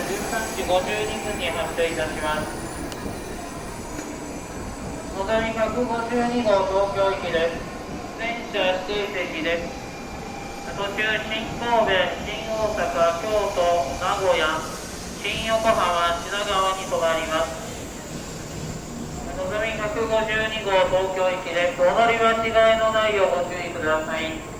13時52分に発車いたします。のぞみ152号東京行きです。全車指定席です。途中、新神戸、新大阪、京都、名古屋、新横浜、品川に停まります。のぞみ152号東京行きです。お乗り間違いのないようご注意ください。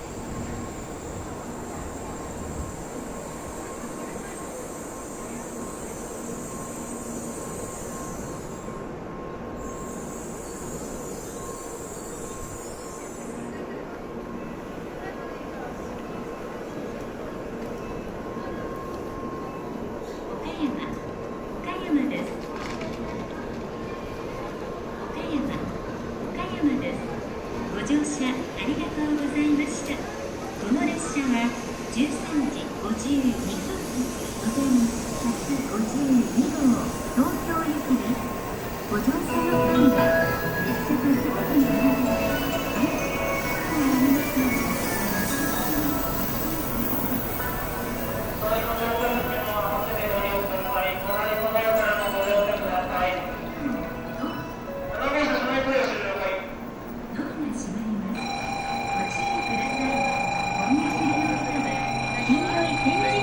ご乗車ありがとうございました。この列車は13時52分のぞみ152号東京行きです。ご乗車の際は列車と席に並びます。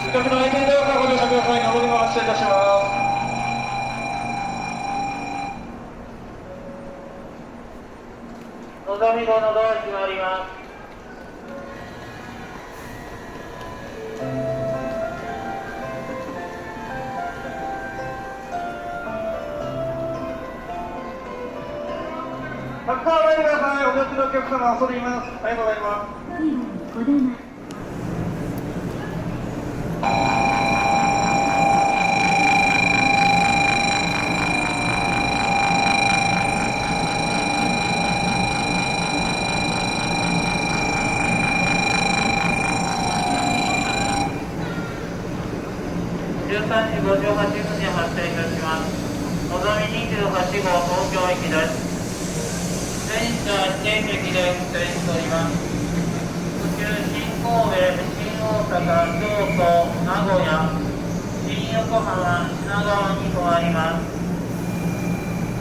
お客の相手にご乗車ください。のぞみが発車いたします。のぞみ号のドア閉まります。たくさんお入りください。お持ちのお客様、遊びます。ありがとうございます。13時58分に発車いたします。のぞみ28号東京行きです。全車指定席で運転しております。途中、新神戸、新大阪、京都、名古屋、新横浜、品川に停まります。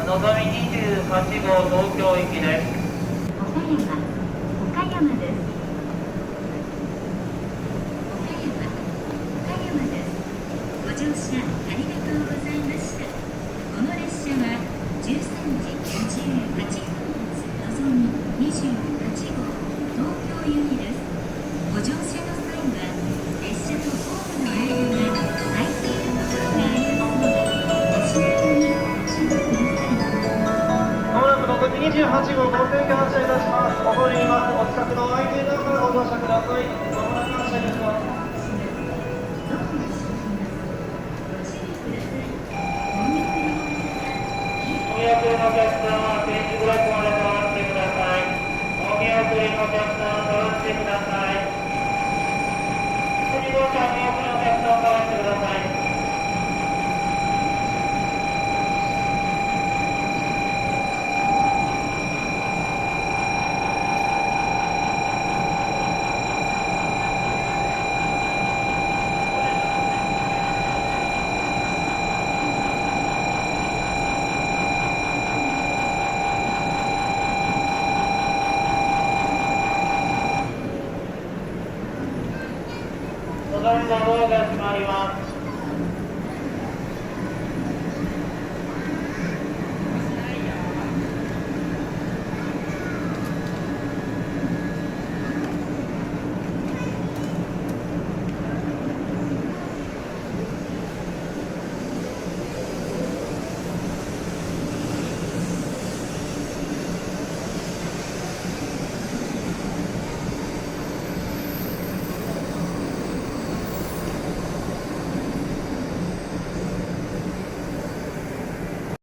のぞみ28号東京行きです。岡山です。ご乗車ありがとうございました。この列車は13時58分発のぞみ28号東京行きです。ご乗車の際は列車とホームの間が空いているところがありますので、おしまいにご注意ください。まもなくのぞみ28号東京行き発車いたします。恐れ入ります。お近くの相手の方からご乗車ください。まもなく発車いたします。お見送りのお客様、点字ブロックまで下がってください。お見送りのお客様、下がってください。次号車、お見送りのお客様、下がってください。のぞみのドアが閉まります。